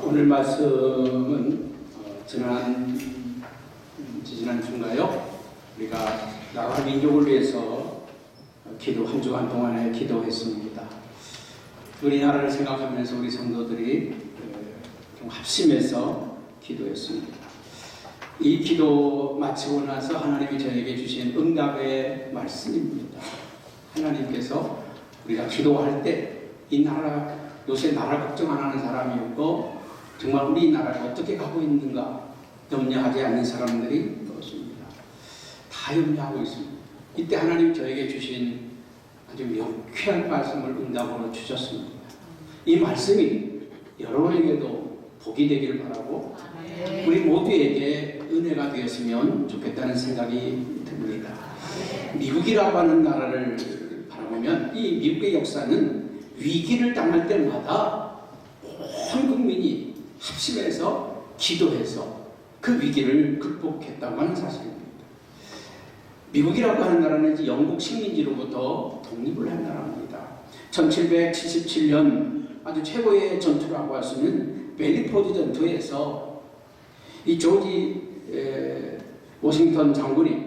오늘 말씀은 지난 주인가요? 우리가 나라 민족을 위해서 한 주간 동안에 기도했습니다. 우리나라를 생각하면서 우리 성도들이 좀 합심해서 기도했습니다. 이 기도 마치고 나서 하나님이 저에게 주신 응답의 말씀입니다. 하나님께서 우리가 기도할 때 이 나라, 요새 나라 걱정 안 하는 사람이 없고 정말 우리나라가 어떻게 가고 있는가 염려하지 않는 사람들이 없습니다. 다 염려하고 있습니다. 이때 하나님 저에게 주신 아주 명쾌한 말씀을 응답으로 주셨습니다. 이 말씀이 여러분에게도 복이 되기를 바라고 우리 모두에게 은혜가 되었으면 좋겠다는 생각이 듭니다. 미국이라고 하는 나라를 바라보면 이 미국의 역사는 위기를 당할 때마다 온 국민이 합심해서 기도해서 그 위기를 극복했다고 하는 사실입니다. 미국이라고 하는 나라는 영국 식민지로부터 독립을 한 나라입니다. 1777년 아주 최고의 전투라고 할 수 있는 벨리포드 전투에서 이 조지 워싱턴 장군이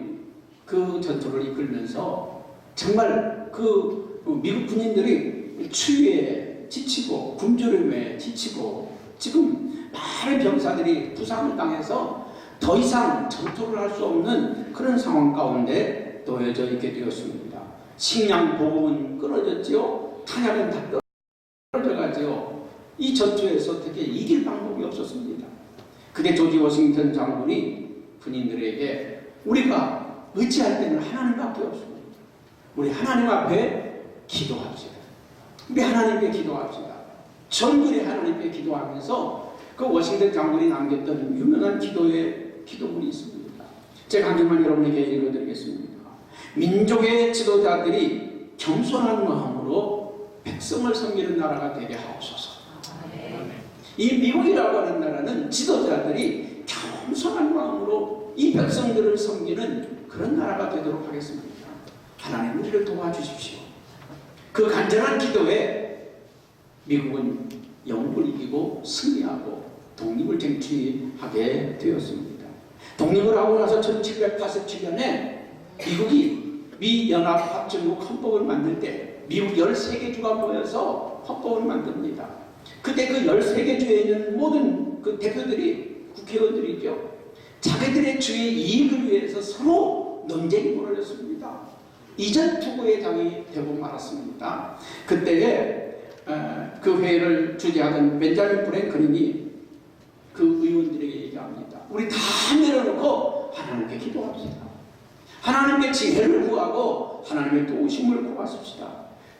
그 전투를 이끌면서 정말 그 미국 군인들이 추위에 지치고 굶주림에 지치고 지금 많은 병사들이 부상을 당해서 더 이상 전투를 할 수 없는 그런 상황 가운데 놓여져 있게 되었습니다. 식량 보급은 끊어졌지요. 탄약은 다 떨어져가지요. 이 전투에서 어떻게 이길 방법이 없었습니다. 그때 조지 워싱턴 장군이 군인들에게 우리가 의지할 때는 하나님밖에 없습니다. 우리 하나님 앞에 기도합시다. 우리 하나님께 기도합시다. 전군의 하나님께 기도하면서 그 워싱턴 장군이 남겼던 유명한 기도문이 있습니다. 제가 한 줄만 여러분에게 읽어드리겠습니다. 민족의 지도자들이 겸손한 마음으로 백성을 섬기는 나라가 되게 하옵소서. 이 미국이라고 하는 나라는 지도자들이 겸손한 마음으로 이 백성들을 섬기는 그런 나라가 되도록 하겠습니다. 하나님 우리를 도와주십시오. 그 간절한 기도에 미국은 영국을 이기고 승리하고 독립을 쟁취하게 되었습니다. 독립을 하고 나서 1787년에 미국이 미연합합중국 헌법을 만들 때 미국 13개 주가 모여서 헌법을 만듭니다. 그때 그 13개 주에 있는 모든 그 대표들이 국회의원들이죠. 자기들의 주의 이익을 위해서 서로 논쟁이 벌어졌습니다. 이전 투구의 당이 되고 말았습니다. 그때에 그 회의를 주재하던 벤자민 프랭클린이 그 의원들에게 얘기합니다. 우리 다 내려놓고 하나님께 기도합시다. 하나님께 지혜를 구하고 하나님의 도우심을 구하십시다.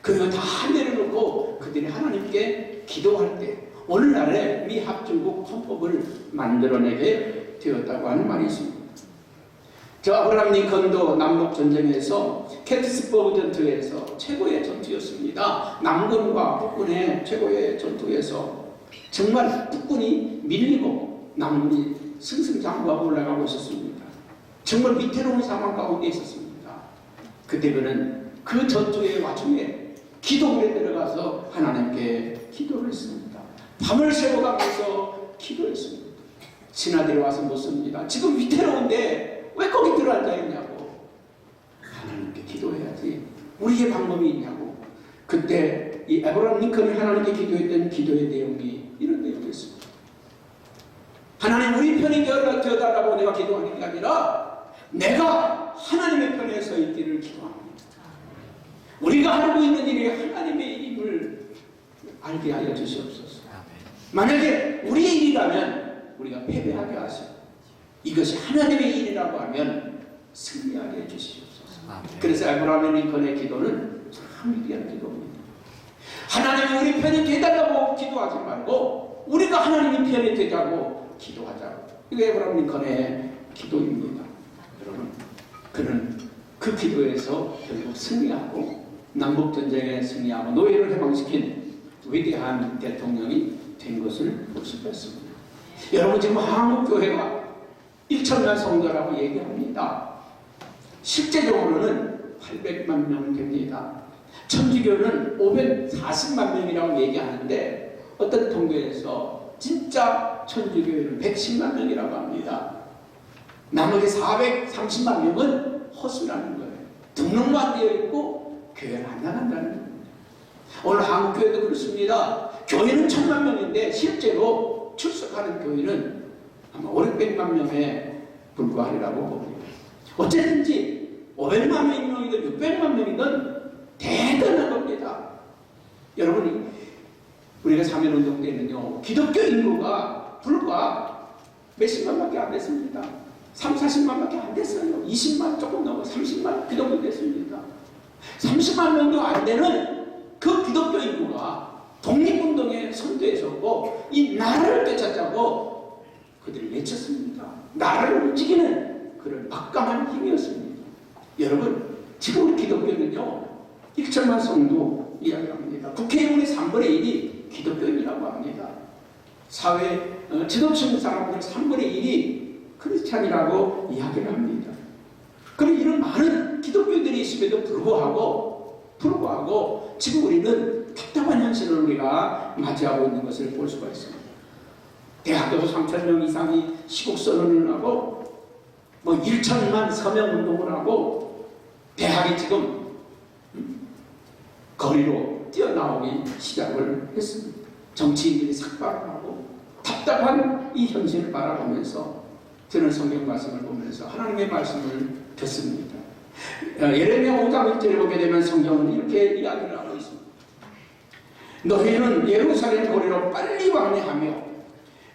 그리고 다 내려놓고 그들이 하나님께 기도할 때 오늘날에 미합중국 헌법을 만들어내게 되었다고 하는 말이 있습니다. 저 아브라함 링컨도 남북전쟁에서 게티스버그 전투에서 최고의 전투였습니다. 남군과 북군의 최고의 전투에서 정말 북군이 밀리고 남군이 승승장구하고 올라가고 있었습니다. 정말 위태로운 상황 가운데 있었습니다. 그때 그는 그 전투의 와중에 기도에 들어가서 하나님께 기도를 했습니다. 밤을 새워가면서 기도했습니다. 신하들이 와서 묻습니다. 지금 위태로운데 왜 거기 들어앉아 있냐고. 하나님께 기도해야지. 우리의 방법이 있냐고. 그때 이 아브라함 링컨이 하나님께 기도했던 기도의 내용이 이런 내용이었습니다. 하나님 우리 편이 되어달라고 내가 기도하는 게 아니라 내가 하나님의 편에 서 있기를 기도합니다. 우리가 하고 있는 일이 하나님의 일임을 알게 하여 주시옵소서. 만약에 우리의 일이라면 우리가 패배하게 하시고 이것이 하나님의 일이라고 하면 승리하게 해주시옵소서. 그래서 아브라함 링컨의 기도는 참 위대한 기도입니다. 하나님이 우리 편이 되달라고 기도하지 말고 우리가 하나님의 편이 되자고 기도하자고. 이게 아브라함 링컨의 기도입니다. 여러분, 그는 그 기도에서 결국 승리하고 남북전쟁에 승리하고 노예를 해방시킨 위대한 대통령이 된 것을 볼 수 있습니다. 여러분 지금 한국교회가 1천만 성도라고 얘기합니다. 실제적으로는 800만 명 됩니다. 천주교는 540만 명이라고 얘기하는데 어떤 통계에서 진짜 천주교회는 110만 명이라고 합니다. 나머지 430만 명은 허수라는 거예요. 등록만 되어 있고 교회를 안 나간다는 겁니다. 오늘 한국교회도 그렇습니다. 교회는 1000만 명인데 실제로 출석하는 교회는 아마 500만 명에 불과하리라고 봅니다. 어쨌든지 500만 명이든 600만 명이든 대단한 겁니다. 여러분이 우리가 사면운동 때는요, 기독교 인구가 불과 몇십만밖에 안 됐습니다. 3, 40만밖에 안 됐어요. 20만 조금 넘어 30만 그 정도 됐습니다. 30만 명도 안 되는 그 기독교 인구가 독립운동의 선두에 서고 이 나라를 되찾자고 그들이 외쳤습니다. 나라를 움직이는 그런 막강한 힘이었습니다. 여러분, 지금 기독교는요, 1천만 성도 이야기합니다. 국회의원의 3분의 1이 기독교인이라고 합니다. 사회 지도층 사람들 3분의 1이 크리스찬이라고 이야기를 합니다. 그럼 이런 많은 기독교인들이 있음에도 불구하고 지금 우리는 답답한 현실을 우리가 맞이하고 있는 것을 볼 수가 있습니다. 대학교도 3,000명 이상이 시국선언을 하고 1천만 서명운동을 하고 대학이 지금 거리로 뛰어나오기 시작을 했습니다. 정치인들이 삭발하고 답답한 이 현실을 바라보면서 저는 성경 말씀을 보면서 하나님의 말씀을 듣습니다. 예레미야 5장 1절에 보게 되면 성경은 이렇게 이야기를 하고 있습니다. 너희는 예루살렘 거리로 빨리 왕래하며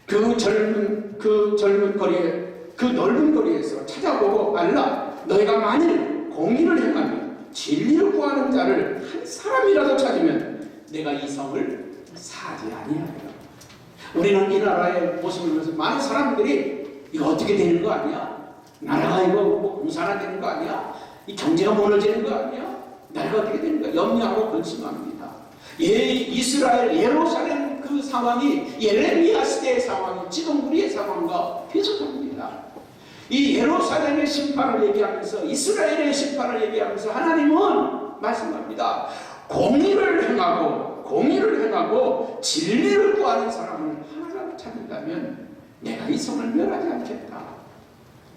그 젊은 거리에 그 넓은 거리에서 찾아보고 알라. 너희가 만일 공의를 행하며 진리를 구하는 자를 한 사람이라도 찾으면 내가 이 성을 사지 아니하리라. 우리는 이 나라의 모습을 보면서 많은 사람들이 이거 어떻게 되는 거 아니야? 나라가 이거 공산화 되는 거 아니야? 이 경제가 무너지는 거 아니야? 나라가 어떻게 되는 거야? 염려하고 근심합니다. 이스라엘 예루살렘 그 상황이 예레미야 시대의 상황이 지동구리의 상황과 비슷합니다. 이 예루살렘의 심판을 얘기하면서 이스라엘의 심판을 얘기하면서 하나님은 말씀합니다. 공의를 행하고 진리를 구하는 사람을 하나라도 찾는다면 내가 이 성을 멸하지 않겠다.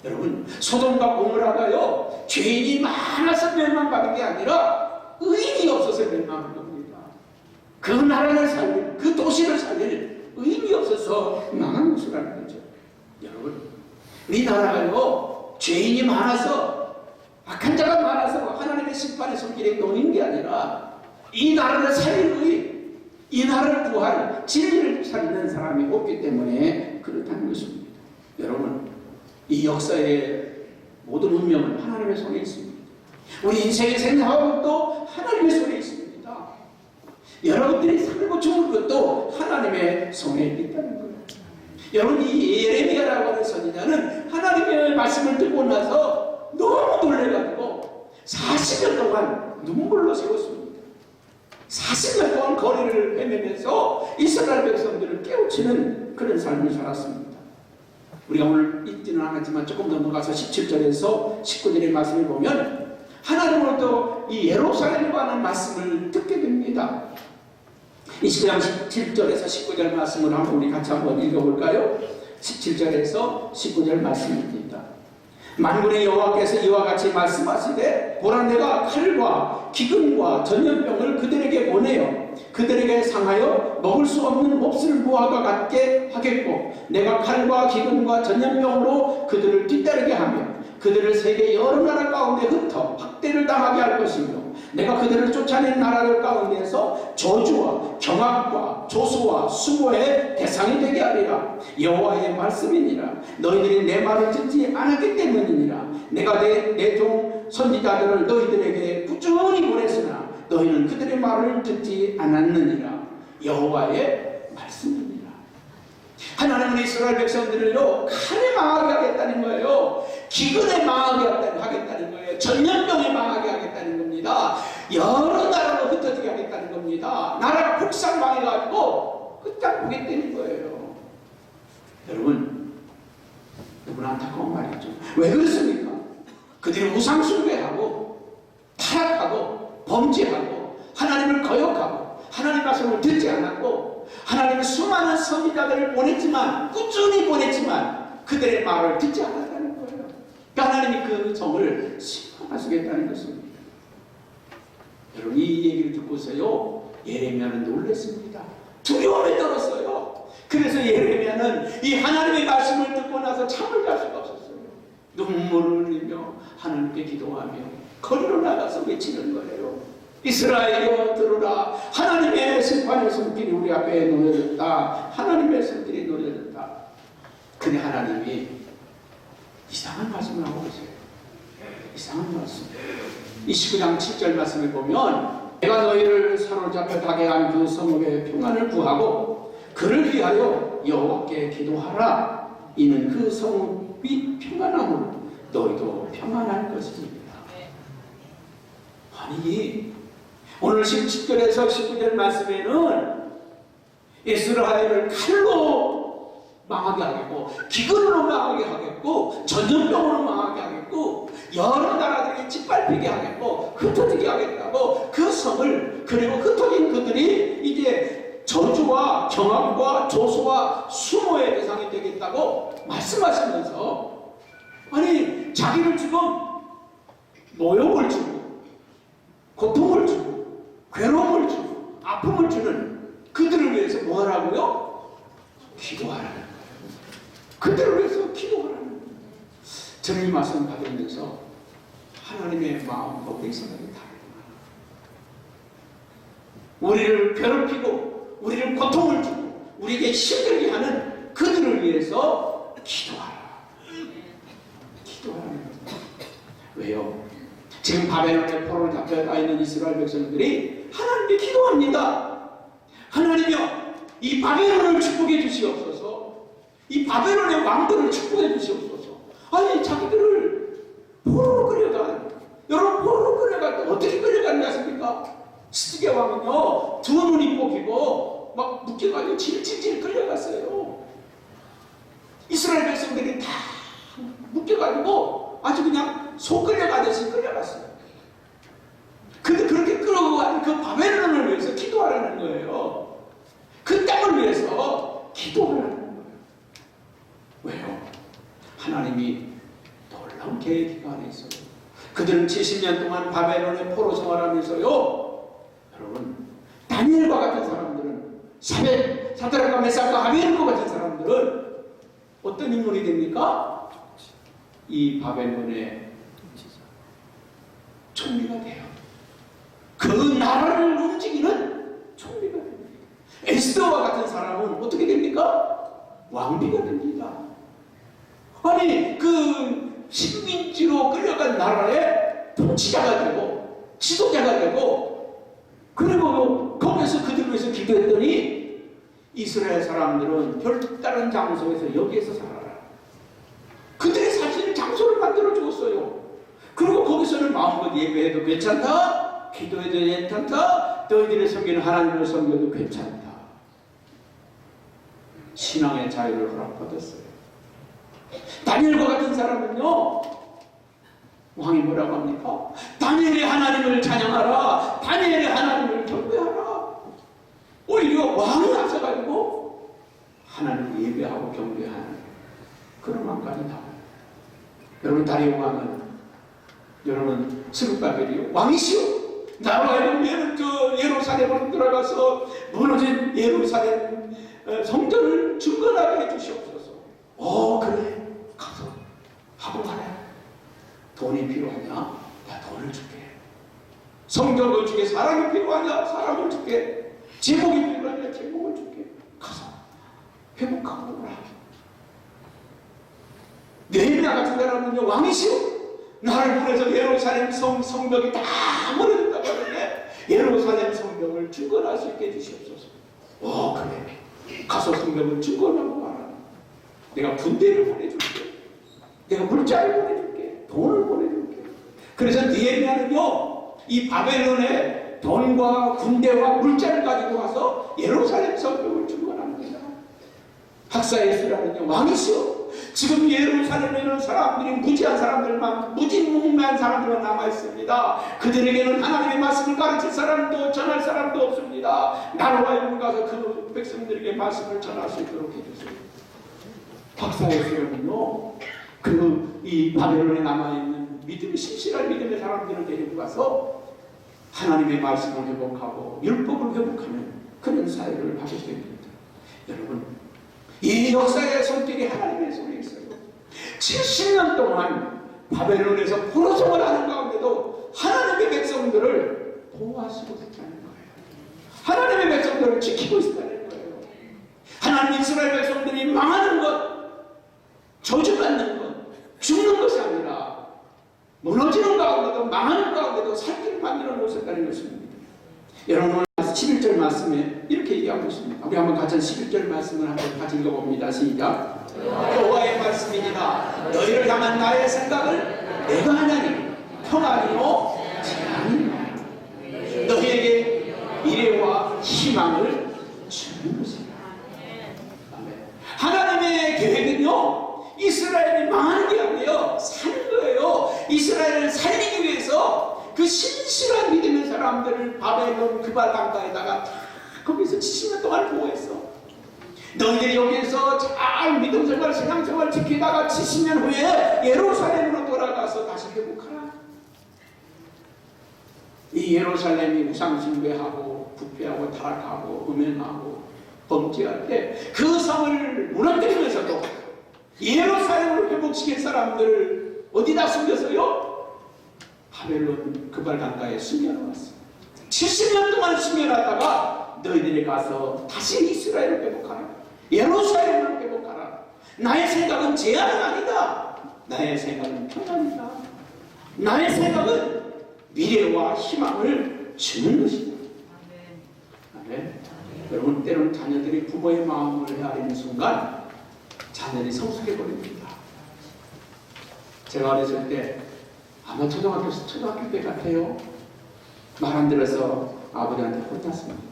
여러분, 소돔과 고모라가요, 죄인이 많아서 멸망받은 게 아니라 의인이 없어서 멸망한 겁니다. 그 나라를 살릴, 그 도시를 살릴 의인이 없어서 망한 것이라는 거죠. 여러분, 우리나라가요, 죄인이 많아서, 악한 자가 많아서 하나님의 심판의 손길에 놓인 게 아니라 이 나라를 살릴 의인, 이 나라를 구할 진리를 찾는 사람이 없기 때문에 그렇다는 것입니다. 여러분, 이 역사의 모든 운명은 하나님의 손에 있습니다. 우리 인생의 생사도 하나님의 손에 있습니다. 여러분들이 살고 죽을 것도 하나님의 손에 있다는 거예요. 여러분, 이 예레미야라고 하는 선지자는 하나님의 말씀을 듣고 나서 너무 놀래가지고 40년 동안 눈물로 세웠습니다. 40년 동안 거리를 헤매면서 이스라엘 백성들을 깨우치는 그런 삶을 살았습니다. 우리가 오늘 읽지는 않았지만 조금 넘어가서 17절에서 19절의 말씀을 보면 하나님으로부터 이 예루살렘에 관한 말씀을 듣게 됩니다. 20장 17절에서 19절 말씀을 한번 우리 같이 한번 읽어볼까요? 17절에서 19절 말씀입니다. 만군의 여호와께서 이와 같이 말씀하시되 보라, 내가 칼과 기근과 전염병을 그들에게 보내어 그들에게 상하여 먹을 수 없는 몹쓸 무화과 같게 하겠고, 내가 칼과 기근과 전염병으로 그들을 뒤따르게 하며 그들을 세계 여러 나라 가운데 흩어 학대를 당하게 할 것이며, 내가 그들을 쫓아낸 나라들 가운데서 저주와 경악과 조소와 수고의 대상이 되게 하리라. 여호와의 말씀이니라. 너희들이 내 말을 듣지 않았기 때문이니라. 내가 내 종 선지자들을 너희들에게 꾸준히 보냈으나 너희는 그들의 말을 듣지 않았느니라. 여호와의 말씀이니라. 하나님은 이스라엘 백성들을요, 칼에 망하게 하겠다는 거예요. 기근에 망하게 하겠다는 거예요. 전염병에 망하게 하겠다는 겁니다. 여러 나라로 흩어지게 하겠다는 겁니다. 나라가 폭삭망해가지고 흩어지겠다는 거예요. 여러분, 너무나 안타까운 말이죠. 왜 그렇습니까? 그들이 우상 숭배하고 타락하고 범죄하고 하나님을 거역하고 하나님 말씀을 듣지 않았고 하나님은 수많은 선지자들을 보냈지만, 꾸준히 보냈지만 그들의 말을 듣지 않았다는 거예요. 그러니까 하나님이 그 성을 심판하시겠다는 것입니다. 여러분, 이 얘기를 듣고서요, 예레미야는 놀랐습니다. 두려움이 떨었어요. 그래서 예레미야는 이 하나님의 말씀을 듣고 나서 잠을 잘 수가 없었어요. 눈물을 흘리며 하나님께 기도하며 거리로 나가서 외치는 거예요. 이스라엘이여 들으라. 하나님의 심판의 손길이 우리 앞에 놓여졌다. 하나님의 손길이 놓여졌다. 근데 하나님이 이상한 말씀을 하고 계세요. 이상한 말씀. 29장 7절 말씀을 보면, 내가 너희를 사로잡혀 가게 한 그 성읍의 평안을 구하고 그를 위하여 여호와께 기도하라. 이는 그 성읍이 평안함으로 너희도 평안할 것입니다. 아니, 오늘 17절에서 19절 말씀에는 이스라엘을 칼로 망하게 하겠고, 기근으로 망하게 하겠고, 전염병으로 망하게 하겠고, 여러 나라들이 짓밟히게 하겠고, 흩어지게 하겠다고, 그 성을, 그리고 흩어진 그들이 이제 저주와 경악과 조소와 수모의 대상이 되겠다고 말씀하시면서, 아니, 자기를 지금 모욕을 주고 고통을 주고 괴로움을 주고 아픔을 주는 그들을 위해서 뭐 하라고요? 기도하라는 거예요. 그들을 위해서 기도하라는 거예요. 저는 이 말씀 받으면서 하나님의 마음과 우리 생각이 다르구나. 우리를 괴롭히고 우리를 고통을 주고 우리에게 힘들게 하는 그들을 위해서 기도하라. 기도하라는 거예요. 왜요? 지금 바벨론의 포로를 잡혀가 있는 이스라엘 백성들이 하나님께 기도합니다. 하나님이여, 이 바벨론을 축복해 주시옵소서. 이 바벨론의 왕들을 축복해 주시옵소서. 아니, 자기들을 포로로 끌려간, 여러분, 포로로 끌려갈 때 어떻게 끌려갔냐십니까? 스드기야 왕은요, 두 눈이 뽑히고 막 묶여가지고 질질질 끌려갔어요. 이스라엘 백성들이 다 묶여가지고 아주 그냥 소 끌려가듯이 끌려갔어요. 근데 그렇게 끌어간 그 바벨론을 위해서 기도하라는 거예요. 그 땅을 위해서 기도하라는 거예요. 왜요? 하나님이 놀라운 계획이 안에 있어요. 그들은 70년 동안 바벨론의 포로 생활하면서요, 여러분, 다니엘과 같은 사람들은, 사드락과 메삭과 아벤노고 같은 사람들은 어떤 인물이 됩니까? 이 바벨론의 총리가 돼요. 그 나라를 움직이는 총리가 됩니다. 에스더와 같은 사람은 어떻게 됩니까? 왕비가 됩니다. 아니, 그 식민지로 끌려간 나라의 통치자가 되고 지도자가 되고, 그리고 거기서 그들 위해서 기도했더니 이스라엘 사람들은 별다른 장소에서 여기에서 살아라. 그들의 사실 장소를 만들어 주었어요. 그리고 거기서는 마음껏 예배해도 괜찮다, 기도해도 괜찮다, 너희들의 섬기는 하나님을 섬겨도 괜찮다. 신앙의 자유를 허락받았어요. 다니엘과 같은 사람은요, 왕이 뭐라고 합니까? 다니엘의 하나님을 찬양하라, 다니엘의 하나님을 경배하라. 오히려 왕이 앞서가지고 하나님을 예배하고 경배하는 그런 왕까지 나와요. 여러분, 다리오 왕은, 여러분, 스룹바벨이요, 왕이시오. 나라의 예루살렘으로 들어가서 무너진 예루살렘 성전을 중건하게 해주시옵소서. 그래, 가서 하고 말해. 돈이 필요하냐? 나 돈을 줄게. 성전을 줄게. 사람이 필요하냐? 사람을 줄게. 제목이 필요하냐? 제목을 줄게. 가서 회복하고 오라. 느헤미야 같은 사람은요, 왕이시오. 나를 보내서 예루살렘 성벽이 다 무너졌다고 하는데 예루살렘 성벽을 중건할 수 있게 해주시옵소서. 그래, 가서 성벽을 중건하고 와라. 내가 군대를 보내줄게. 내가 물자를 보내줄게. 돈을 보내줄게. 그래서 느헤미야는요, 이 바벨론의 돈과 군대와 물자를 가지고 와서 예루살렘 성벽을 중건합니다. 학사 에스라는요, 왕이시오. 지금 예루살렘에는 사람들이 무지한 사람들만, 무지무명한 사람들만 남아있습니다. 그들에게는 하나님의 말씀을 가르칠 사람도 전할 사람도 없습니다. 나로와 여러분 가서 그 백성들에게 말씀을 전할 수 있도록 해주세요. 박사의 수영은요, 이 바벨론에 남아있는 신실한 믿음의 사람들을 데리고 가서 하나님의 말씀을 회복하고 율법을 회복하는 그런 사역을 하게 됩니다. 여러분, 이 역사의 손길이 하나님의 손에 있어요. 70년 동안 바벨론에서 포로송을 하는 가운데도 하나님의 백성들을 보호하시고 있다는 거예요. 하나님의 백성들을 지키고 있다는 거예요. 하나님 이스라엘 백성들이 망하는 것, 저주받는 것, 죽는 것이 아니라 무너지는 가운데도 망하는 가운데도 살기를 만들어 놓으셨다는 것입니다. 여러분, 오늘 11절 말씀에 이렇게 얘기하고 있습니다. 우리 한번 같이 11절 말씀을 한번 같이 읽어봅니다. 시작. 여호와의 말씀이니라 너희를 향한 나의 생각을 내가 하나니 평안이요 재앙이니라. 너희에게 미래와 희망을 주는 것이다. 하나님의 계획은요, 이스라엘이 망하는 게 아니에요. 사는 거예요. 이스라엘을 살리기 위해서 그 신실한 믿음의 사람들을 바벨론 그발 강가에다가 다 거기서 70년 동안 보호했어. 너희들이 여기에서 잘 믿음생활, 신앙생활 지키다가 70년 후에 예루살렘으로 돌아가서 다시 회복하라. 이 예루살렘이 우상숭배하고 부패하고 타락하고 음행하고 범죄할 때 그 성을 무너뜨리면서도 예루살렘을 회복시킨 사람들을 어디다 숨겼어요? 바벨론 그발 강가에 숨겨놓았어. 70년 동안 숨겨놨다가 너희들이 가서 다시 이스라엘을 회복하라. 예루살렘을 회복하라. 나의 생각은 재앙은 아니다. 나의 생각은 평안이다. 나의 생각은 미래와 희망을 주는 것이다. 아멘. 여러분, 때로는 자녀들이 부모의 마음을 헤아리는 순간 자녀들이 성숙해버립니다. 제가 어렸을 때 아마 초등학교 때 같아요. 말 안 들어서 아버지한테 혼났습니다.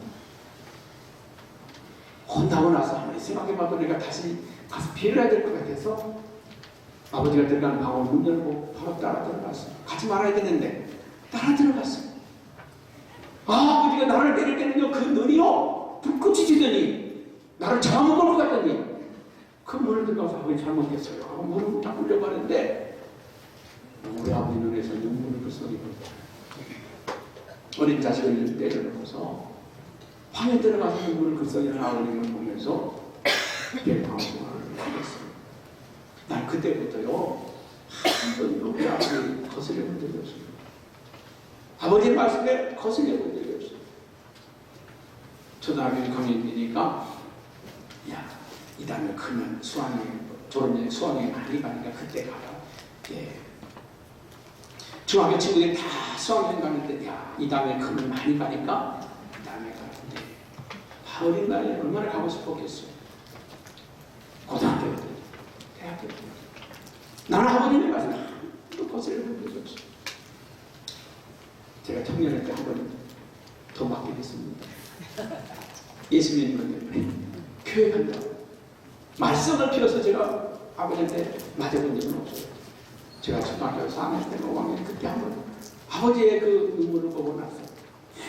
혼나고 나서 아무리 생각해봐도 내가 다시 가서 피해를 해야 될 것 같아서 아버지가 들어가는 방을 문 열고 바로 따라 들어갔어요. 가지 말아야 되는데 따라 들어갔어요. 아버지가 나를 때릴 때는요, 그 눈이요 불꽃이 지더니 나를 잡아먹을 것 같더니 그 문을 들어가서 아버지 잘못했어요 하고 문을 딱 굴려가는데 우리 아버지 눈에서 눈물을 글썽이고 어린 자식을 때려놓고서 방에 들어가서 눈물을 글썽이는 아버님을 보면서 내 방송을 하겠어요. 난 그때부터요 한 번도 우리 아버지 거슬려 본 적이 없어요. 아버지의 말씀에 거슬려 본 적이 없어요. 초등학교 6학년이니까 야, 이 다음에 크면 졸업여행 수학여행 많이 가니까 그때 가라. 예. 중학교 친구들이 다 수학여행 가는데 야, 이 다음에 크면 많이 가니까 그 다음에 가는데 어린 나이에 얼마나 가고 싶었겠어요. 고등학교 때, 대학교 때 나는 아버님의 말씀 한 거슬려 본 적이 없어요. 제가 청년할 때 한 번 더 맡게 됐습니다. 예수님 때문에 교회 간다고 말씀을 피워서 제가 아버지한테 맞아본 적은 없어요. 제가 초등학교 4학년 때 5학년 그때 한번 아버지의 그 눈물을 보고 나서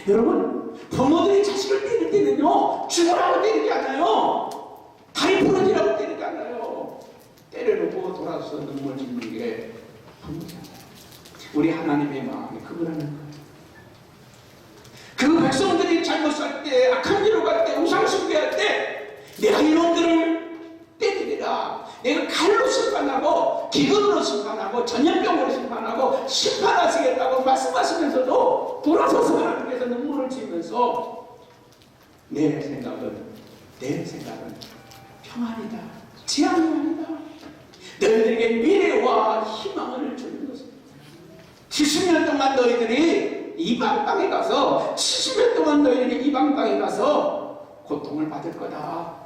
여러분, 부모들이 자식을 때릴 때는요 죽으라고 때리지 않아요. 다리 부러지라고 때리지 않아요. 때려놓고 돌아서 눈물 짓는 게 부모잖아요. 우리 하나님의 마음이 그거라는 거예요. 그 백성들이 잘못 살 때, 악한 길로 갈 때, 우상숭배할 때 내가 이놈들을 때리리라. 내가 칼로 심판하고 기근으로 심판하고 전염병으로 심판하고 심판하시겠다고 말씀하시면서도 돌아서서 하나님께서 눈물을 지으면서 내 생각은 평안이다. 재앙이 아니다. 너희들에게 미래와 희망을 주는 것입니다. 70년 동안 너희들이 이방 땅에 가서 70년 동안 너희들이 이방 땅에 가서 고통을 받을 거다.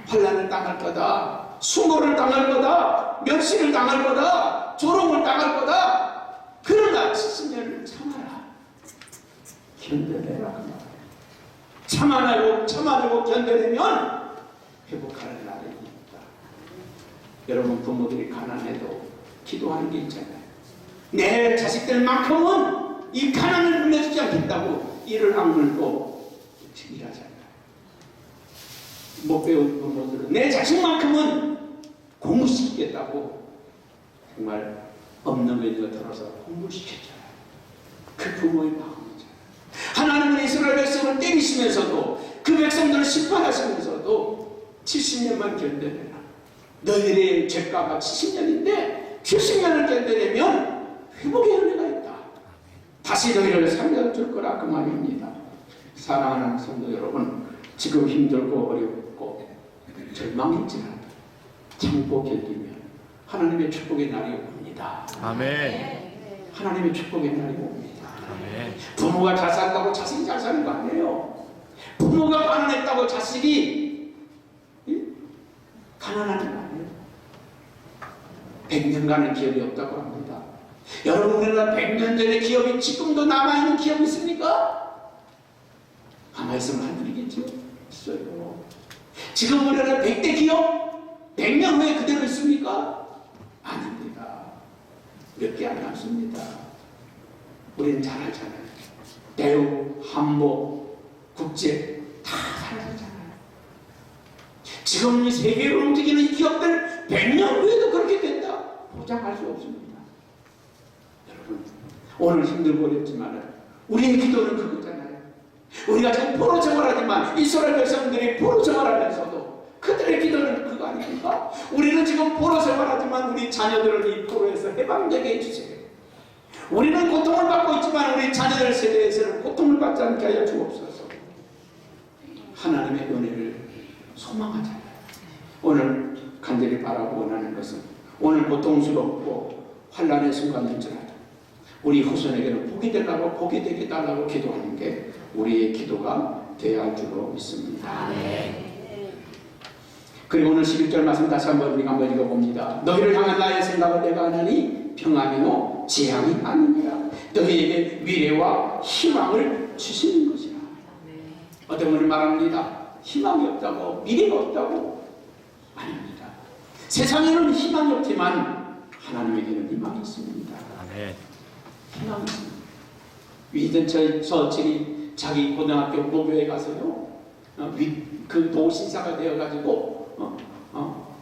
환난을 당할 거다. 수고를 당할 거다. 멸시를 당할 거다. 조롱을 당할 거다. 그러나 70년을 참아라. 견뎌내라 그 말이에요. 참아내고 견뎌내면 회복할 날이 있다. 여러분 부모들이 가난해도 기도하는 게 있잖아요. 내 자식들만큼은 이 가난을 물려주지 않겠다고 이를 악물고 일하잖아요. 못 배운 부모들은 내 자식만큼은 공부시키겠다고 정말 없는 메뉴가 들어서 공부시켰잖아요. 그 부모의 마음이잖아요. 하나님은 이스라엘 백성을 때리시면서도 그 백성들을 심판하시면서도 70년만 견뎌내라. 너희들의 죄가가 70년인데 70년을 견뎌내면 회복의 은혜가 있다. 다시 너희를 살려줄 거라 그 말입니다. 사랑하는 성도 여러분, 지금 힘들고 어렵고 절망일지라도 참고 견디면 하나님의 축복의 날이 옵니다. 아멘. 하나님의 축복의 날이 옵니다. 아멘. 부모가 잘 산다고 자식이 잘 사는 거 아니에요. 부모가 가난했다고 자식이 가난하는 거 아니에요. 100년간의 기업이 없다고 합니다. 여러분, 우리나라 100년 전의 기업이 지금도 남아있는 기업이 있습니까? 가만히 있으면 한둘이겠죠? 있어요. 지금 우리나라 100대 기업 100년 후에 그대로 있습니까? 아닙니다. 몇 개 안 남습니다. 우리는 잘 알잖아요. 대우, 한보, 국제 다 잘 알잖아요. 지금 이 세계를 움직이는 이 기업들 100년 후에도 그렇게 된다 보장할 수 없습니다. 여러분, 오늘 힘들고 어렵지만 우리의 기도는 그거잖아요. 우리가 지금 포로 생활하지만 이스라엘 백성들이 포로 생활하면서도 그들의 기도는 그거 아닙니까? 우리는 지금 포로 생활하지만 우리 자녀들을 이 포로에서 해방되게 해주세요. 우리는 고통을 받고 있지만 우리 자녀들 세대에서는 고통을 받지 않게 하여 주옵소서. 하나님의 은혜를 소망하잖아요. 오늘 간절히 바라고 원하는 것은 오늘 고통스럽고 환난의 순간일지라도 우리 후손에게는 복이 되라고 복이 되게 달라고 기도하는 게 우리의 기도가 되어야 할 줄로 믿습니다. 그리고 오늘 11절 말씀 다시 한번 우리가 한번 읽어봅니다. 너희를 향한 나의 생각을 내가 하나니 평안이요 재앙이 아니니라. 너희에게 미래와 희망을 주시는 것이라. 어떤 분이 말합니다. 희망이 없다고, 미래가 없다고. 아닙니다. 세상에는 희망이 없지만 하나님에게는 희망이 있습니다. 희망이 있습니다. 위든처 서칠이 자기 고등학교 모교에 가서요, 그 도신사가 되어가지고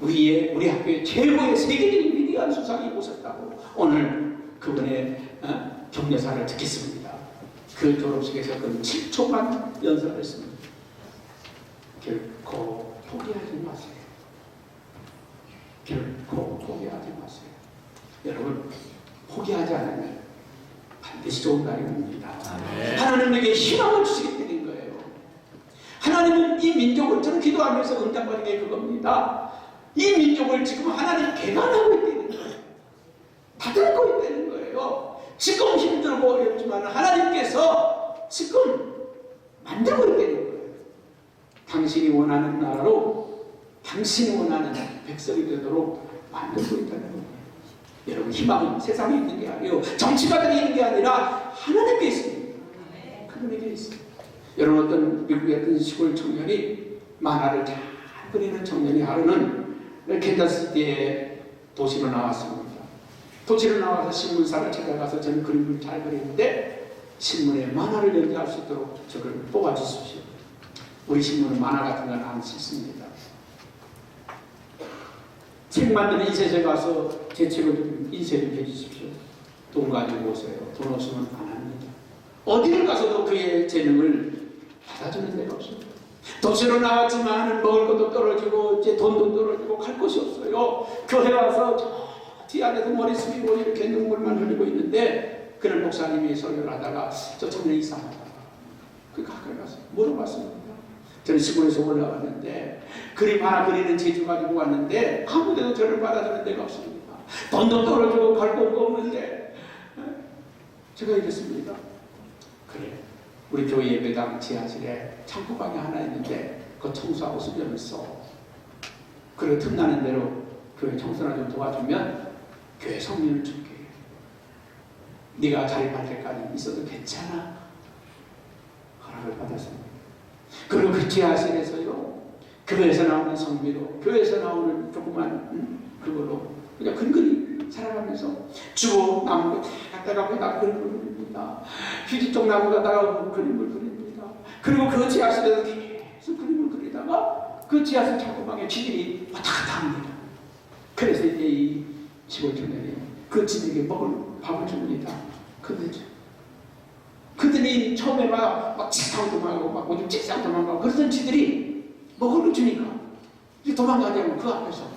우리 학교의 최고의 세계적인 위대한 수상이 오셨다고 오늘 그분의 격려사를 듣겠습니다. 그 졸업식에서 그 7초간 연설을 했습니다. 결코 포기하지 마세요. 결코 포기하지 마세요. 여러분, 포기하지 않으면 반드시 좋은 날이 옵니다. 하나님에게 희망을 주시게 되는 거예요. 하나님은 이 민족을, 저는 기도하면서 응답받은 게 그겁니다. 이 민족을 지금 하나님 개간하고 있다는 거예요. 다듬고 있다는 거예요. 지금 힘들고 어렵지만 하나님께서 지금 만들고 있다는 거예요. 당신이 원하는 나라로 당신이 원하는 백성이 되도록 만들고 있다는 거예요. 여러분, 희망은 세상에 있는 게 아니에요. 정치가들이 있는 게 아니라 하나님께 있습니다. 그분에게 있습니다. 여러분, 어떤 미국의 어떤 시골 청년이 만화를 잘 그리는 청년이 하루는 캔자스시티의 도시로 나왔습니다. 도시로 나와서 신문사를 찾아가서 저는 그림을 잘 그리는데 신문에 만화를 연재할 수 있도록 저를 뽑아주십시오. 우리 신문은 만화 같은 건 안 씁니다. 책 만드는 인쇄소에 가서 제 책을 좀 인쇄 좀 해주십시오. 돈 가지고 오세요. 돈 없으면 안 합니다. 어디를 가서도 그의 재능을 받아주는 데가 없습니다. 도시로 나왔지만 먹을 것도 떨어지고 이제 돈도 떨어지고 갈 곳이 없어요. 교회 와서 저 뒤 안에서 머리 숙이고 이렇게 눈물만 흘리고 있는데 그는 목사님이 설교를 하다가 저 청년이 이상하다. 그 가까이 가서 물어봤습니다. 저는 시골에서 올라왔는데 그림 하나 그리는 재주 가지고 왔는데 아무데도 저를 받아주는 데가 없습니다. 돈도 떨어지고 갈 곳도 없는데 제가 이랬습니다. 그래, 우리 교회 예배당 지하실에 창고방이 하나 있는데 그거 청소하고 수전을 써. 그리고 틈나는 대로 교회 청소나 좀 도와주면 교회 성민을 줄게. 네가 자립할 때까지 있어도 괜찮아. 허락을 받았습니다. 그리고 그 지하실에서요, 교회에서 나오는 성비로, 교회에서 나오는 조그만 그걸로 그냥 근근히 살아가면서 주고 남은 거 다 갖다가 거기다 그림을 그립니다. 휴지통 나무 갖다가 그림을 그립니다. 그리고 그 지하실에서 계속 그림을 그리다가 그 지하실 창고방에 쥐들이 왔다 갔다 합니다. 그래서 이제 이 15주년에 그 쥐들에게 먹을 밥을 줍니다. 그들이 처음에 막 책상 도망가고 막 오줌 책상 도망가고 그러던 쥐들이 먹을 걸 주니까 이제 도망가냐고 그 앞에서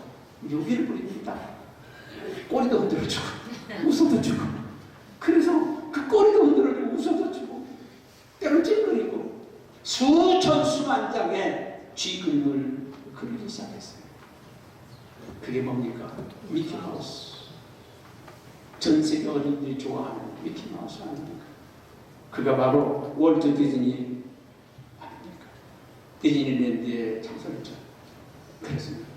요기를 부립니다. 꼬리도 흔들어주고 웃어도 주고, 그래서 그 꼬리도 흔들어주고 웃어도 주고 때로 찡그리고 수천 수만 장의 쥐 그림을 그리기 시작했어요. 그게 뭡니까? 미키마우스. 전 세계 어린이들이 좋아하는 미키마우스 아닙니까? 그가 바로 월트 디즈니 아닙니까? 디즈니랜드의 창설자. 그렇습니다.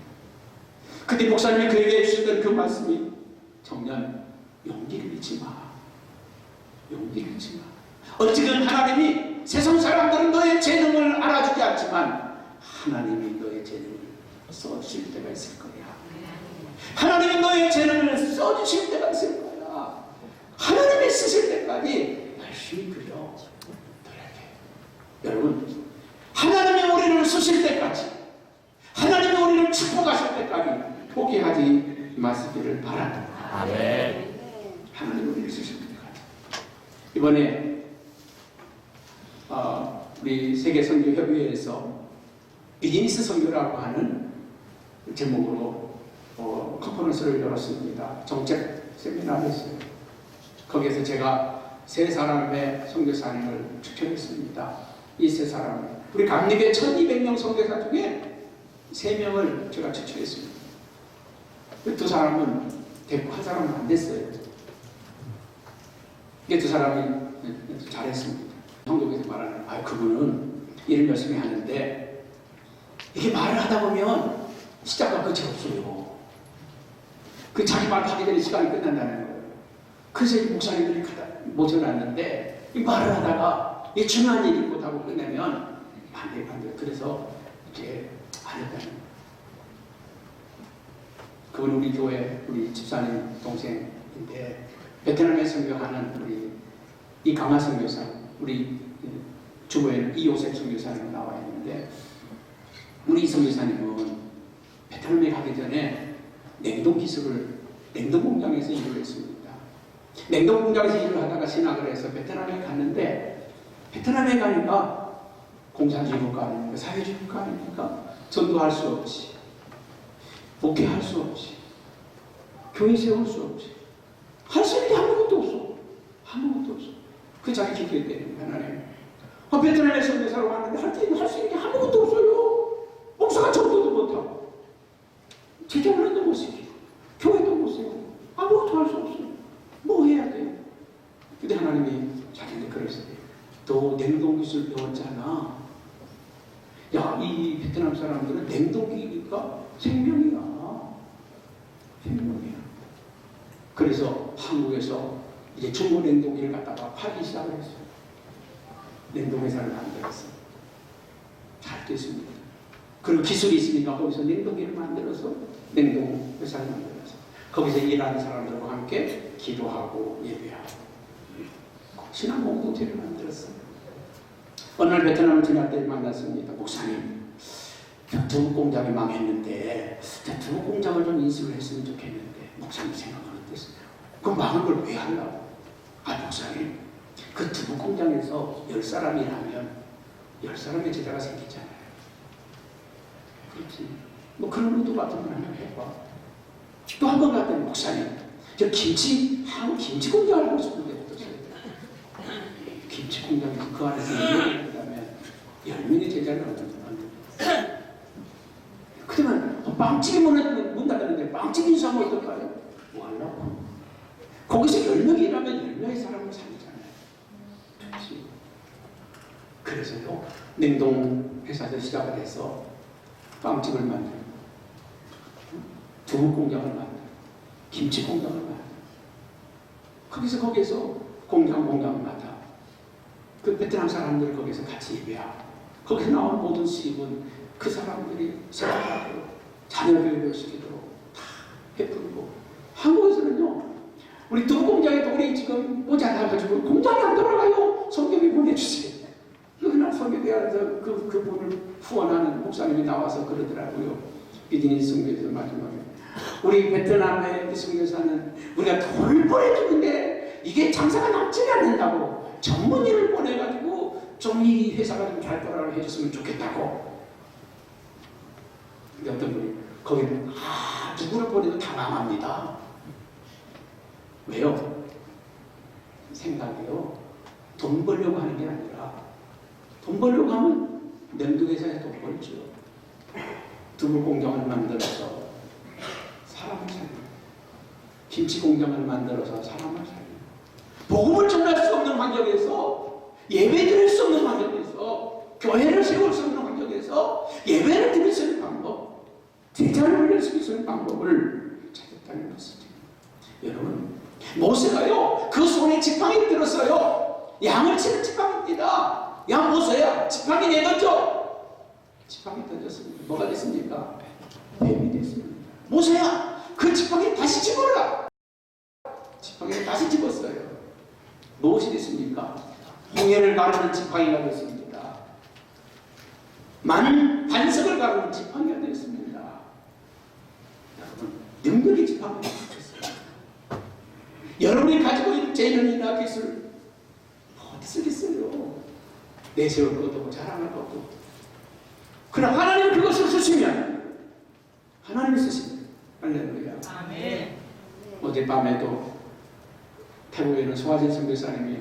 그때 목사님이 그에게 해주셨던 그 말씀이, 청년, 용기를 잃지 마. 용기를 잃지 마. 어찌든 하나님이, 세상 사람들은 너의 재능을 알아주지 않지만 하나님이 너의 재능을 써주실 때가 있을 거야. 하나님이 너의 재능을 써주실 때가 있을 거야. 하나님이 쓰실 때까지 열심히 그려. 여러분, 하나님이 우리를 쓰실 때까지, 하나님이 우리를 축복하실 때까지 포기하지 마시기를 바랍니다. 아멘. 하나님이 우리를 쓰실 때까지. 이번에 우리 세계선교협의회에서 비즈니스 선교라고 하는 제목으로 컨퍼런스를 열었습니다. 정책 세미나를 했어요. 거기에서 제가 세 사람의 선교사님을 추천했습니다. 이 세 사람, 우리 감리교회 1200명 선교사 중에 3명을 제가 추천했습니다. 그 두 사람은 됐고 한 사람은 안 됐어요. 이게 두 사람이 잘했습니다. 성경에서 말하는, 그분은 일을 열심히 하는데 이게 말을 하다 보면 시작과 끝이 없어요. 그 자기 말 하기 전에 시간이 끝난다는 거예요. 그래서 이 목사님들이 모셔놨는데 이 말을 하다가 이 중요한 얘기를 못하고 끝내면 안 돼요. 그래서 이제 안 했다는 거예요. 그분이 우리 교회, 우리 집사님 동생인데 베트남에 선교하는 우리 이강하 선교사, 우리 주보에는 이요셉 선교사님 나와 있는데, 우리 이 선교사님은 베트남에 가기 전에 냉동 기술을 냉동 공장에서 일을 했습니다. 냉동 공장에서 일을 하다가 신학을 해서 베트남에 갔는데, 베트남에 가니까 공산주의 국가 아닙니까? 사회주의 국가 아닙니까? 전도할 수 없지, 목회할 수 없지, 교회 세울 수 없지, 할 수 있는 게 아무것도 없어. 아무것도 없어. 그 자기 기도에 때리는 하나님. 베트남에 선교사로 왔는데 할 수 있는 게 아무것도 없어요. 목사가 전도도 못하고, 제자훈련도 못 시키고, 교회도 못 세우고, 아무것도 할 수 없어요. 뭐 해야 돼요? 근데 하나님이 자기한테 그랬어요. 너 냉동기술 배웠잖아. 야, 이 베트남 사람들은 냉동기가 생명이야. 생명이야. 그래서 한국에서 이제 중고 냉동기를 갖다가 팔기 시작을 했어요. 냉동회사를 만들었어요. 잘 됐습니다. 그리고 기술이 있으니까 거기서 냉동기를 만들어서 냉동회사를 만들어서 거기서 일하는 사람들과 함께 기도하고 예배하고 신앙 공동체를 만들었어요. 어느 날 베트남을 지날 때 만났습니다. 목사님, 두부 공장이 망했는데 두부 공장을 좀 인수를 했으면 좋겠는데 목사님 생각은 어땠어요? 그럼 망한 걸 왜 하려고? 목사님, 그 두부 공장에서 10사람이 일하면 10사람의 제자가 생기잖아요. 그렇지. 뭐 그런 것도 같은 걸 하나 해봐. 또 한 번 갔더니, 목사님, 저 한국 김치 공장을 하고 싶은데 어떠세요? 김치 공장에서 그 안에서 일을 하려면 10명의 제자를 얻는. 그러면 빵집이 문 닫았는데 빵집 인수하면 어떨까요? 뭐 하려고? 거기서 10명이 일하면 10명의 사람을 살리잖아요. 그렇지. 그래서요, 냉동 회사에서 시작을 해서 빵집을 만들고, 두부 공장을 만들고, 김치 공장을 만들고, 거기서 공장마다 그 베트남 사람들 거기서 같이 예배하고, 거기서 나온 모든 수입은 그 사람들이 생활하고 자녀 교육을 시키도록 다 베풀고, 한국에서는요, 우리 두부 공장에도 우리 지금 모자라가지고 공장이 안 돌아가요. 성경이 보내주세요. 그날 성경대학에서 그분을 후원하는 목사님이 나와서 그러더라고요. 비즈니스 성교에서 마지막에 우리 베트남의 성교사는 우리가 돈을 보내주는데 이게 장사가 남지가 않는다고 전문의를 보내가지고 좀 이 회사가 좀 잘 돌아가게 해줬으면 좋겠다고. 근데 어떤 분이 거기는 누구를 보내도 다 망합니다. 왜요? 생각이요. 돈 벌려고 하는 게 아니라, 돈 벌려고 하면 냉동회사에 돈 벌죠. 두부 공장을 만들어서 사람을 살리고, 김치 공장을 만들어서 사람을 살리고, 복음을 전할 수 없는 환경에서, 예배 드릴 수 없는 환경에서, 교회를 세울 수 없는 환경에서 예배를 드릴 수 있는 방법, 제자를 올릴 수 있는 방법을 찾았다는 것이죠. 여러분, 모세가요, 그 손에 지팡이를 들었어요. 양을 치는 지팡이입니다. 양 모세야, 지팡이 내던져. 지팡이 던졌습니다. 뭐가 됐습니까? 뱀이 됐습니다. 모세야, 그 지팡이 다시 집어라. 지팡이를 다시 집었어요. 무엇이 됐습니까? 홍해를 가르는 지팡이가 됐습니다. 반석을 가르는 지팡이가 됐습니다. 여러분, 능력의 지팡이가 됐어요. 여러분이 가지고 있는 재능이나 기술 어디 쓰겠어요? 내세울 것도 자랑할 것도. 그러나 하나님 그것을 쓰시면, 하나님이 쓰십니다. 할렐루야. 아멘. 어젯밤에도 태국에는 소화진 선교사님이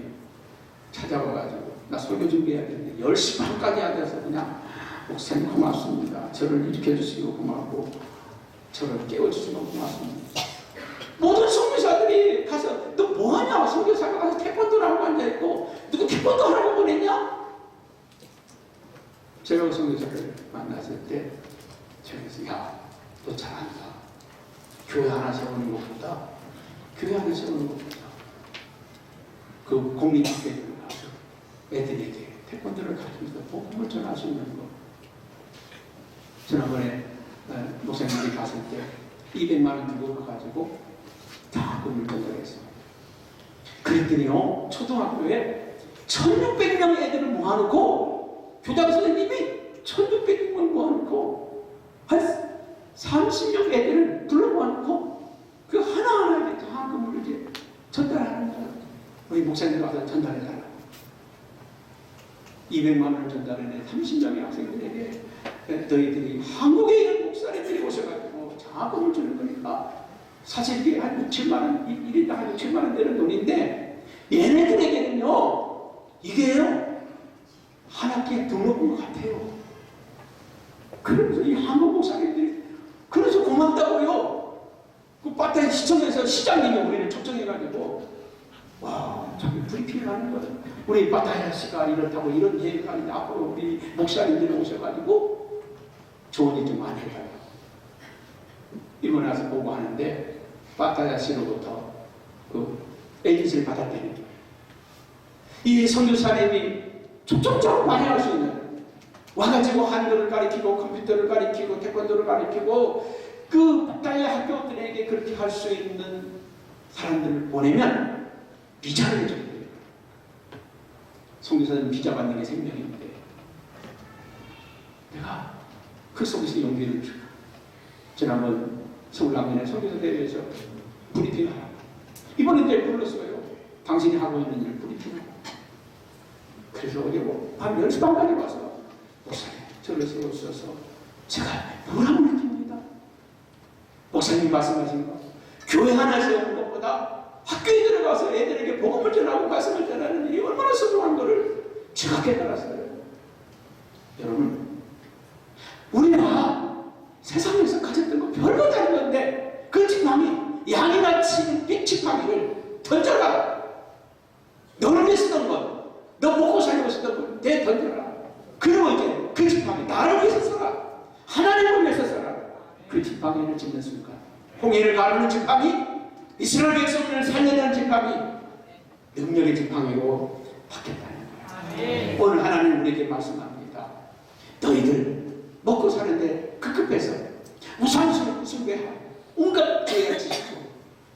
찾아와가지고 나 설교 준비해야 되는데 10시 반까지 앉아서 그냥 목사님 고맙습니다. 저를 일으켜주시고 고맙고 저를 깨워주시고 고맙습니다. 모든 선교사들이 가서 너 뭐하냐? 선교사가 가서 태권도를 하고 앉아있고 누구 태권도 하라고 보냈냐? 제가 선교사를 만났을 때 제가 그래서 야, 너 잘한다. 교회 하나 세우는 것보다 그 공립학교에 가서 애들에게 태권도를 가르치면서 복음을 전할 수 있는 거. 지난번에 목사님들이 갔을 때 200만 원 들고 가가지고 다 금을 전달했어요. 그랬더니요, 초등학교에 1600명 애들을 모아놓고 교장 선생님이 1600명을 모아놓고 한 30명 애들을 불러 모아놓고 그 하나하나에게 다 금을 이제 전달하는 거예요. 우리 목사님 와서 전달해달라고. 200만 원을 전달해내 30명의 학생들에게 너희들이 한국에 있는 목사님들이 오셔가지고 자금을 주는 거니까 사실 이게 한 6, 7만 원, 1인당 한 6, 7만 원 되는 돈인데 얘네들에게는요, 이게요, 한 학기에 등록금 같아요. 그러면서 이 한국 목사님들이 그래서 고맙다고요. 그 바타이 시청에서 시장님이 우리를 초청해가지고 와, 저기 브리핑을 하는 거예요. 우리 바타야 씨가 이렇다고 이런 얘기가 있는데 앞으로 우리 목사님들이 오셔가지고 좋은 일 좀 많이 해달라고. 이번에 와서 보고 하는데 바타야 씨로부터 그 에이전시를 받았다는 거예요. 이 선교사님이 초점적으로 많이 할 수 있는, 와가지고 한글을 가르치고 컴퓨터를 가르치고 태권도를 가르치고 그 바타야 학교들에게 그렇게 할 수 있는 사람들을 보내면 비자를 해줘야 돼요. 선교사는 비자 받는 게 생명인데 내가 그 속에서 용기를 주고, 지난번 서울남면의 선교사 대회에서 브리핑을 하라고. 이번에 이제 불렀어요. 당신이 하고 있는 일을 브리핑하고. 그래서 어제 밤 10시 반까지 와서 목사님 저를 세우셔서 제가 뭐라고 느낍니다. 목사님 말씀하신 거, 교회 하나 세우는 것보다 학교에 들어가서 애들에게 복음을 전하고 말씀을 전하는 일이 얼마나 소중한 것을 제가 깨달았어요. 여러분, 우리가 세상에서 가졌던 거 별거 다른 건데 그 지팡이, 양이나 치는 빅 지팡이를 던져라. 너를 위해 쓰던 것, 너 먹고 살려고 쓰던 것 내 던져라. 그리고 이제 그 지팡이 나를 위해서 써라. 하나님을 위해서 써라. 그 지팡이를 짚는 순간 홍해를 가르는 지팡이, 이스라엘 백성을 살려내는 지팡이, 능력의 지팡이로 바뀌었다는 거예요. 오늘 하나님 우리에게 말씀합니다. 너희들 먹고 살 숭배하고 온갖 죄에 지시고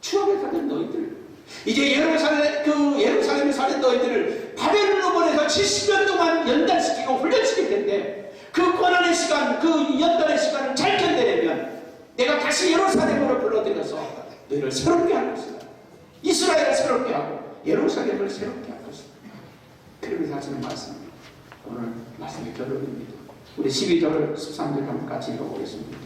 추억에 사는 너희들, 이제 예루살렘에 사는 너희들을 바벨론으로 보내서 70년 동안 연단시키고 훈련시킬 텐데, 그 고난의 시간, 그 연단의 시간을 잘 견뎌내면 내가 다시 예루살렘으로 불러들여서 너희를 새롭게 할 것이다. 이스라엘을 새롭게 하고 예루살렘을 새롭게 할 것이다. 그러면서 하시는 말씀, 오늘 말씀의 결론입니다. 우리 12절 13절 한번 같이 읽어보겠습니다.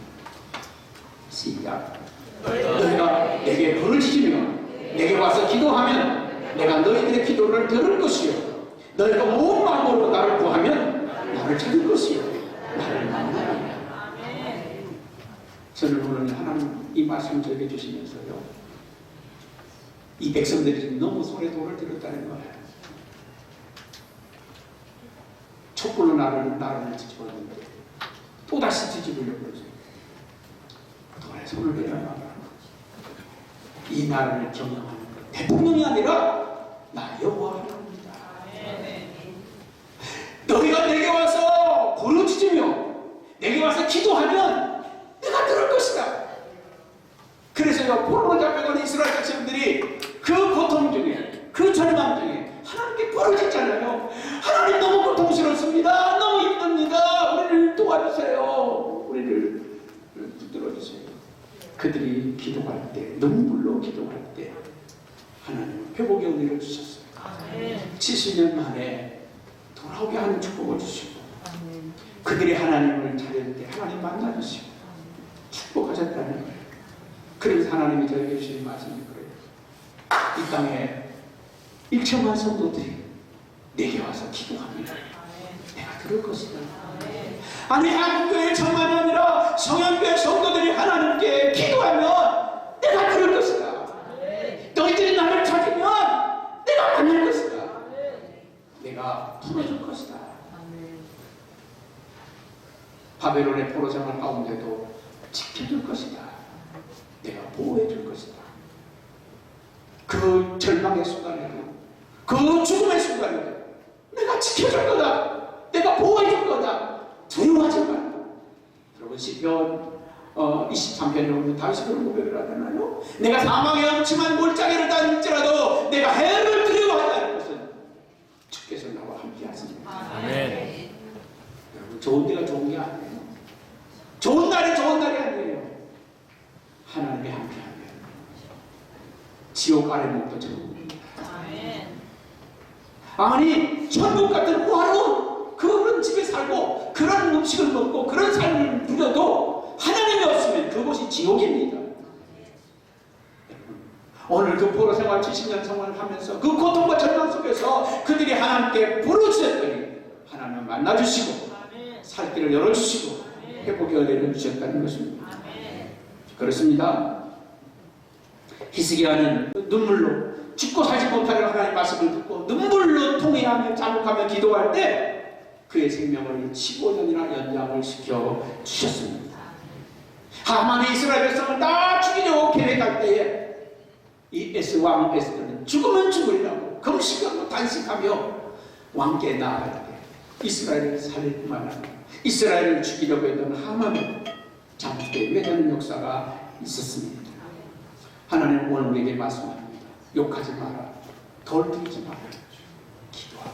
시작. 너희가 내게 부르짖으며 내게 와서 기도하면 내가 너희들의 기도를 들을 것이요, 너희가 온 마음으로 나를 구하면 나를 찾을 것이요, 나를 만나리라. 저는 오늘 하나님 이 말씀 저에게 주시면서요, 이 백성들이 너무 손에 돌을 들었다는 거예요. 촛불로 나를 뒤집었는데 또다시 뒤집으려고 그러죠. 그동안에 손을 내려놔라. 이 나라를 경영하는 것, 대통령이 아니라 나 여호와입니다. 너희가 내게 와서 부르짖으며 내게 와서 기도하면 내가 들을 것이다. 그래서요, 포로로 잡혀간 이스라엘 백성들이 그 고통 중에, 그 절망 중에 하나님께 부르짖잖아요. 하나님 너무 고통스럽습니다. 너무 힘듭니다. 우리를 도와주세요. 우리를 붙들어주세요. 그들이 기도할 때, 눈물로 기도할 때 하나님은 회복의 은혜를 주셨어요. 70년 만에 돌아오게 하는 축복을 주시고, 그들이 하나님을 찾을 때 하나님 만나주시고 축복하셨다는 거예요. 그래서 하나님이 저에게 주신 말씀이 그래요. 이 땅에 1천만 성도들이 내게 와서 기도합니다. 내가 들을 것이다. 아니, 한국교회 천만이 아니라 성현교회 성도들이 하나님께 기도하면 내가 들을 것이다. 너희들이 나를 찾으면 내가 만날 것이다. 내가 풀어줄 것이다. 바벨론의 포로 생활 가운데도 지켜줄 것이다. 내가 보호해줄 것이다. 그 절망의 순간에도, 그 죽음의 순간에도 내가 지켜줄 거다. 내가 보호해줄 거다. 두려워하지 말고. 여러분, 시편 23편에 보면 다윗이 그런 고백을 하잖아요. 내가 사망의 엄침한 골짜기를 다닐지라도 내가 해를 두려워하지 않을 것은 주께서 나와 함께 하십니다. 아멘. 여러분, 좋은 데가 좋은 게 아니에요. 좋은 날이 좋은 날이 아니에요. 하나님이 함께하면 지옥 아래목도 전국입니다. 아니, 천국 같은 호화로운 그런 집에 살고 그런 음식을 먹고 그런 삶을 누려도 하나님이 없으면 그곳이 지옥입니다. 오늘 그 포로 생활 70년 생활을 하면서 그 고통과 절망 속에서 그들이 하나님께 부르짖었더니 하나님은 만나주시고 살 길을 열어주시고 회복의 은혜를 주셨다는 것입니다. 그렇습니다. 히스기야는 눈물로, 죽고 살지 못하는 하나님의 말씀을 듣고 눈물로 통회하며 자복하며 기도할 때 그의 생명을 15년이나 연장을 시켜 주셨습니다. 하만이 이스라엘 백성을 다 죽이려고 계획할 때에 이 왕 에스더는 죽으면 죽으리라고 금식하고 단식하며 왕께 나아갈 때 이스라엘을 살릴 뿐만 아니라 이스라엘을 죽이려고 했던 하만을 장수에 매다는 역사가 있었습니다. 하나님은 오늘 우리에게 말씀합니다. 욕하지 마라. 돌 들이지 마라. 기도하라.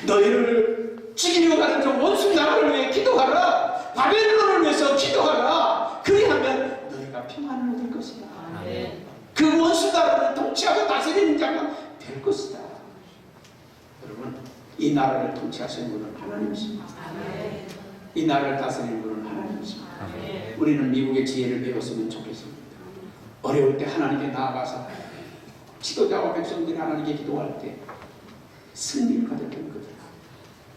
너희를 죽이려고 하는 저 원수 나라를 위해 기도하라. 바벨론을 위해서 기도하라. 그리하면 너희가 평안을 얻을 것이다. 그 원수 나라를 통치하고 다스리는 자가 될 것이다. 여러분, 이 나라를 통치하시는 분은 하나님이십니다. 이 나라를 다스리는 분은 하나님이십니다. 우리는 미국의 지혜를 배웠으면 좋겠습니다. 어려울 때 하나님께 나아가서 지도자와 백성들이 하나님께 기도할 때 승리를 가졌던 거죠.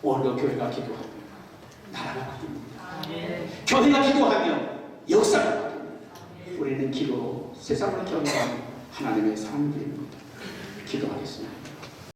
오늘도 교회가 기도하면 나라가 바뀝니다. 교회가 기도하면 역사가 바뀝니다. 우리는 기도로 세상을 경험하는 하나님의 사람들입니다. 기도하겠습니다.